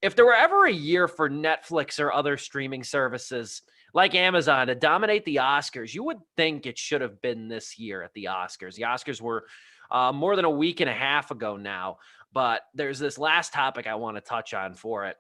if there were ever a year for Netflix or other streaming services like Amazon to dominate the Oscars, you would think it should have been this year at the Oscars. The Oscars were more than a week and a half ago now, but there's this last topic I want to touch on for it.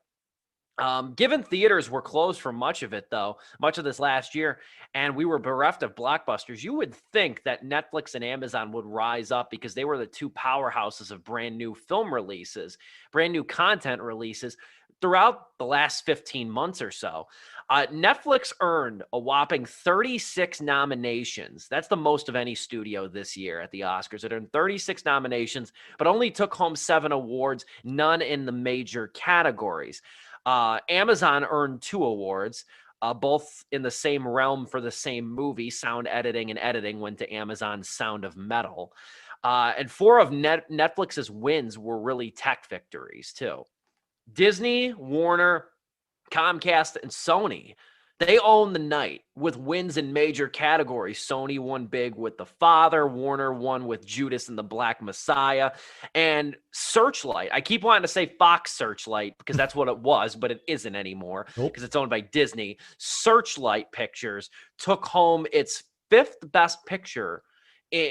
Given theaters were closed for much of it, though, much of this last year, and we were bereft of blockbusters, you would think that Netflix and Amazon would rise up because they were the two powerhouses of brand new film releases, brand new content releases throughout the last 15 months or so. Netflix earned a whopping 36 nominations. That's the most of any studio this year at the Oscars. It earned 36 nominations, but only took home 7 awards, none in the major categories. Amazon earned 2 awards, both in the same realm for the same movie. Sound editing and editing went to Amazon's Sound of Metal. And 4 of Netflix's wins were really tech victories, too. Disney, Warner, Comcast, and Sony, they own the night with wins in major categories. Sony won big with The Father. Warner won with Judas and the Black Messiah. And Searchlight, I keep wanting to say Fox Searchlight because that's what it was, but it isn't anymore because it's owned by Disney. Searchlight Pictures took home its 5th best picture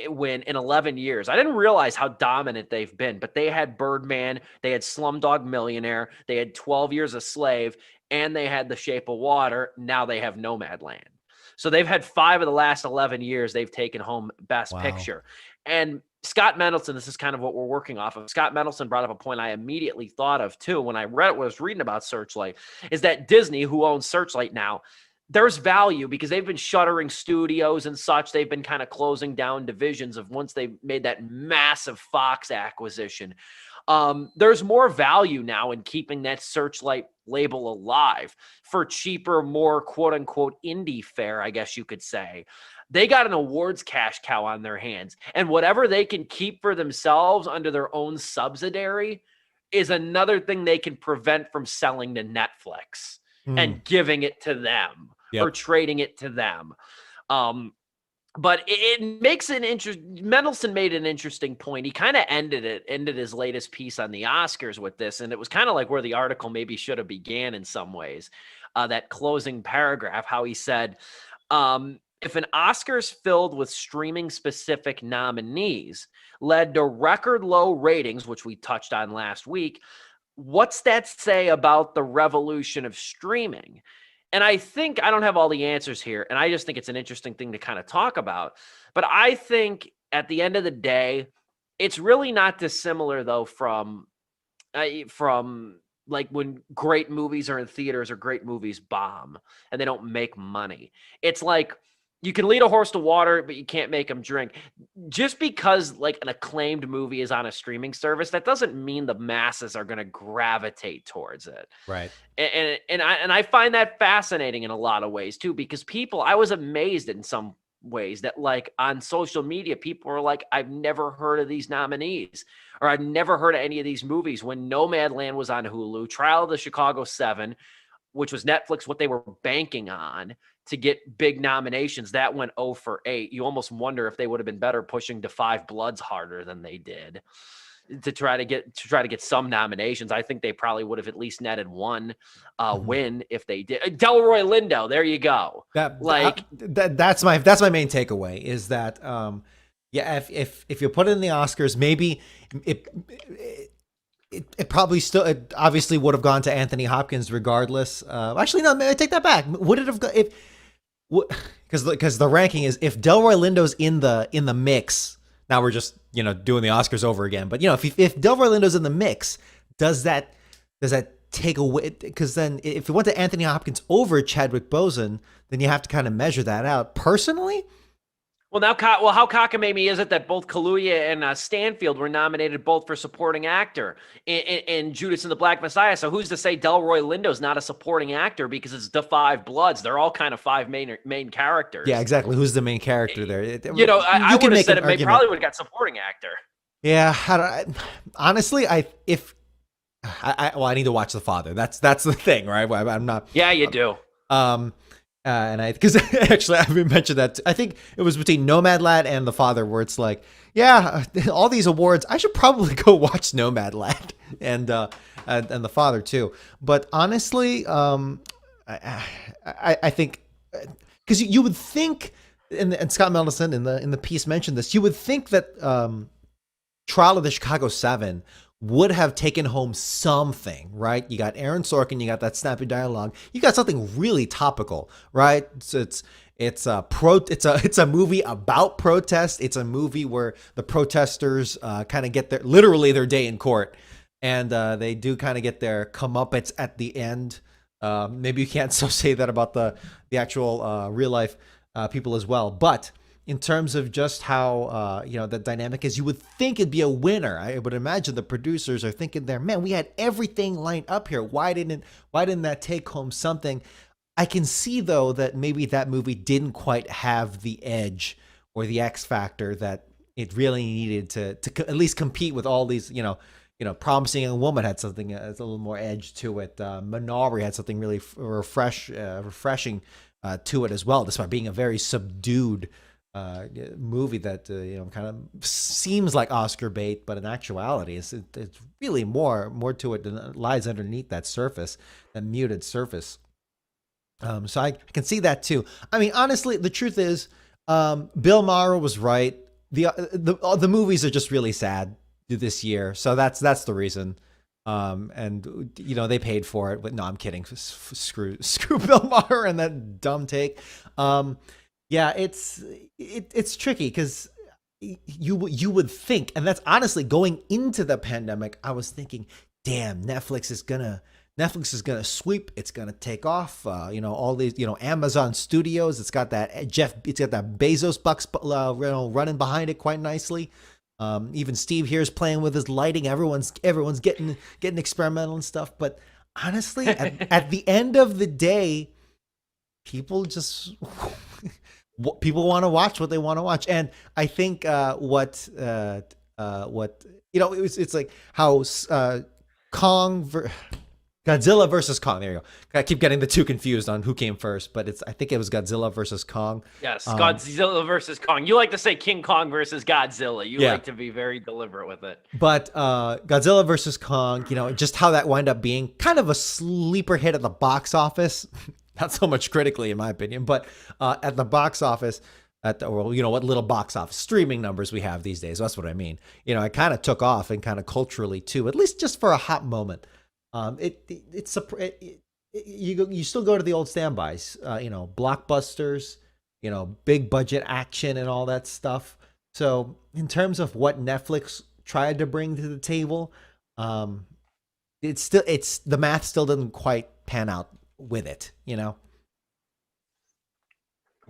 win in 11 years. I didn't realize how dominant they've been, but they had Birdman, they had Slumdog Millionaire, they had 12 Years a Slave, and they had The Shape of Water. Now they have Nomadland. So they've had 5 of the last 11 years they've taken home Best Picture. And Scott Mendelson, this is kind of what we're working off of. Scott Mendelson brought up a point I immediately thought of too when I was reading about Searchlight, is that Disney, who owns Searchlight now, there's value because they've been shuttering studios and such. They've been kind of closing down divisions of once they made that massive Fox acquisition. There's more value now in keeping that Searchlight label alive for cheaper, more quote unquote indie fare, I guess you could say. They got an awards cash cow on their hands, and whatever they can keep for themselves under their own subsidiary is another thing they can prevent from selling to Netflix and giving it to them or trading it to them. But it makes an Mendelson made an interesting point. He kind of ended his latest piece on the Oscars with this, and it was kind of like where the article maybe should have began in some ways. That closing paragraph, how he said, if an Oscars filled with streaming-specific nominees led to record low ratings, which we touched on last week, what's that say about the revolution of streaming? And I think I don't have all the answers here, and I just think it's an interesting thing to kind of talk about. But I think at the end of the day, it's really not dissimilar, though, from like when great movies are in theaters or great movies bomb and they don't make money. It's like you can lead a horse to water, but you can't make them drink. Just because like an acclaimed movie is on a streaming service, that doesn't mean the masses are going to gravitate towards it. Right. And I find that fascinating in a lot of ways too, because I was amazed in some ways that like on social media, people were like, I've never heard of these nominees, or I've never heard of any of these movies. When Nomadland was on Hulu, Trial of the Chicago 7, which was Netflix, what they were banking on to get big nominations, that went 0 for 8. You almost wonder if they would have been better pushing To Five Bloods harder than they did to try to get some nominations. I think they probably would have at least netted one win if they did. Delroy Lindo, there you go. That's my main takeaway is that if you put it in the Oscars, maybe it probably still obviously would have gone to Anthony Hopkins regardless. Actually, no, I take that back. Would it have because the ranking is if Delroy Lindo's in the mix. Now we're just doing the Oscars over again. But if Delroy Lindo's in the mix, does that take away? Because then if it went to Anthony Hopkins over Chadwick Boseman, then you have to kind of measure that out. Personally. Well, how cockamamie is it that both Kaluuya and Stanfield were nominated both for supporting actor in Judas and the Black Messiah? So who's to say Delroy Lindo's not a supporting actor because it's The Five Bloods? They're all kind of 5 main characters. Yeah, exactly. Who's the main character there? I would have said it probably would have got supporting actor. Yeah, honestly, I need to watch The Father. That's the thing, right? I'm not. Yeah, you do. Because actually I mentioned that I think it was between Nomadland and The Father where it's like, yeah, all these awards, I should probably go watch Nomadland. And and the father too. But honestly, I think because you would think, and Scott Mendelson in the piece mentioned this, you would think that Trial of the Chicago 7 would have taken home something, right? You got Aaron Sorkin, you got that snappy dialogue, you got something really topical, right? So it's a movie about protest. It's a movie where the protesters kind of get their day in court, and they do kind of get their comeuppance at the end. Maybe you can't so say that about the actual real life people as well, but in terms of just how the dynamic is, you would think it'd be a winner. I would imagine the producers are thinking there, man, we had everything lined up here. Why didn't that take home something? I can see though that maybe that movie didn't quite have the edge or the X factor that it really needed to at least compete with all these, Promising Young Woman had something a little more edge to it. Minari had something really refreshing to it as well, despite being a very subdued movie that kind of seems like Oscar bait, but in actuality, it's really more to it than lies underneath that surface, that muted surface. So I can see that too. I mean, honestly, the truth is, Bill Maher was right. The movies are just really sad this year, so that's the reason. And they paid for it, but no, I'm kidding. Screw Bill Maher and that dumb take. Yeah, it's tricky because you would think, and that's honestly going into the pandemic. I was thinking, damn, Netflix is gonna sweep. It's gonna take off. All these, Amazon Studios. It's got that Bezos bucks running behind it quite nicely. Even Steve here is playing with his lighting. Everyone's getting experimental and stuff. But honestly, at the end of the day, people just people want to watch what they want to watch, and I think it's like how Godzilla versus Kong. There you go. I keep getting the two confused on who came first, but I think it was Godzilla versus Kong. Yes, Godzilla versus Kong. You like to say King Kong versus Godzilla. You like to be very deliberate with it. But Godzilla versus Kong, just how that wound up being kind of a sleeper hit at the box office. Not so much critically, in my opinion, but at the box office, what little box office streaming numbers we have these days. That's what I mean. It kind of took off, and kind of culturally too, at least just for a hot moment. You still go to the old standbys, blockbusters, big budget action and all that stuff. So in terms of what Netflix tried to bring to the table, the math still doesn't quite pan out with it,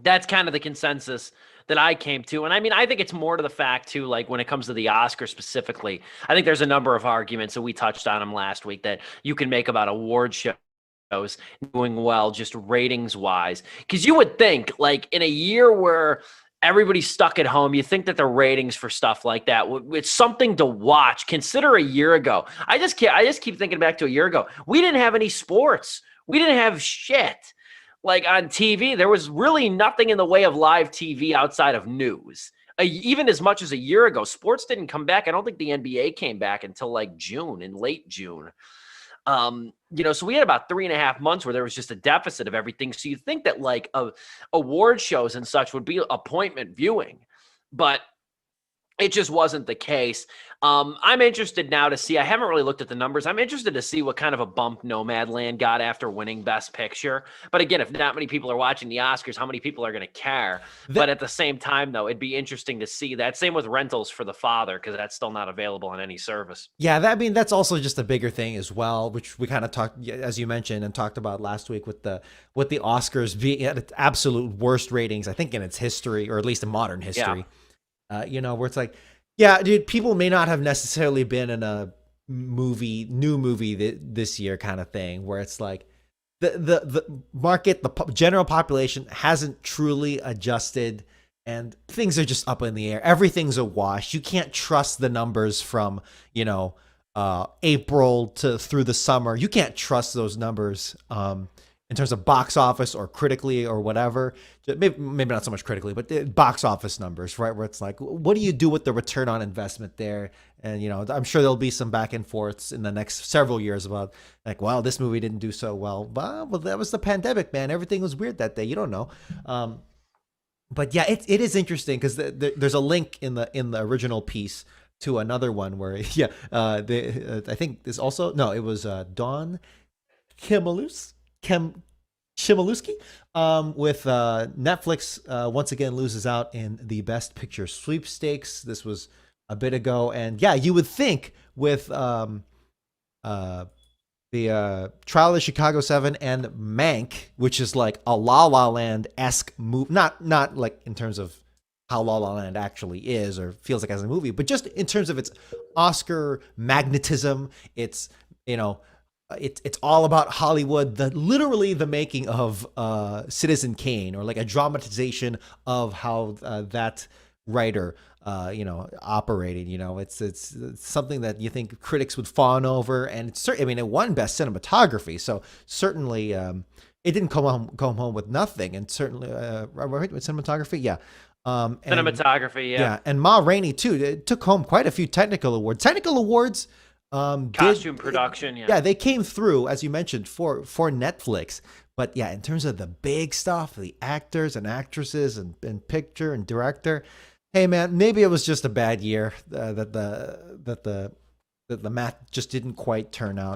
That's kind of the consensus that I came to. And I mean, I think it's more to the fact too, like when it comes to the Oscars specifically, I think there's a number of arguments, and we touched on them last week, that you can make about award shows doing well just ratings wise. Because you would think, like, in a year where everybody's stuck at home, you think that the ratings for stuff like that, it's something to watch. Consider a year ago. I just keep thinking back to a year ago. We didn't have any sports. We didn't have shit. Like on TV, there was really nothing in the way of live TV outside of news. Even as much as a year ago, sports didn't come back. I don't think the NBA came back until like June, in late June. So we had about 3.5 months where there was just a deficit of everything. So you think that like award shows and such would be appointment viewing, but it just wasn't the case. I'm interested now to see. I haven't really looked at the numbers. I'm interested to see what kind of a bump Nomadland got after winning Best Picture. But again, if not many people are watching the Oscars, how many people are going to care? But at the same time, though, it'd be interesting to see that. Same with Rentals for the Father, because that's still not available on any service. Yeah, that's also just a bigger thing as well, which we kind of talked, as you mentioned, and talked about last week with the Oscars being at its absolute worst ratings, I think, in its history, or at least in modern history. Yeah. Where it's like, yeah, dude, people may not have necessarily been in a new movie this year kind of thing, where it's like the market, the general population hasn't truly adjusted, and things are just up in the air. Everything's a wash. You can't trust the numbers from, April through the summer. You can't trust those numbers in terms of box office or critically or whatever. Maybe not so much critically, but the box office numbers, right? Where it's like, what do you do with the return on investment there? And, I'm sure there'll be some back and forths in the next several years about like, well, this movie didn't do so well. Well, that was the pandemic, man. Everything was weird that day. You don't know. But yeah, it is interesting because there's a link in the original piece to another one where I think this also it was Don Chimaluski with Netflix once again loses out in the Best Picture sweepstakes. This was a bit ago, and yeah, you would think with the Trial of the Chicago 7 and Mank, which is like a La La Land-esque movie, not like in terms of how La La Land actually is or feels like as a movie, but just in terms of its Oscar magnetism, it's it's all about Hollywood, literally the making of Citizen Kane, or like a dramatization of how that writer operated. It's something that you think critics would fawn over, and it won Best Cinematography, so certainly it didn't come home with nothing, and certainly right with cinematography, yeah. Cinematography, yeah. And Ma Rainey too. It took home quite a few technical awards. Costume production, yeah. Yeah, they came through, as you mentioned, for Netflix. But yeah, in terms of the big stuff, the actors and actresses and picture and director, hey man, maybe it was just a bad year that the math just didn't quite turn out.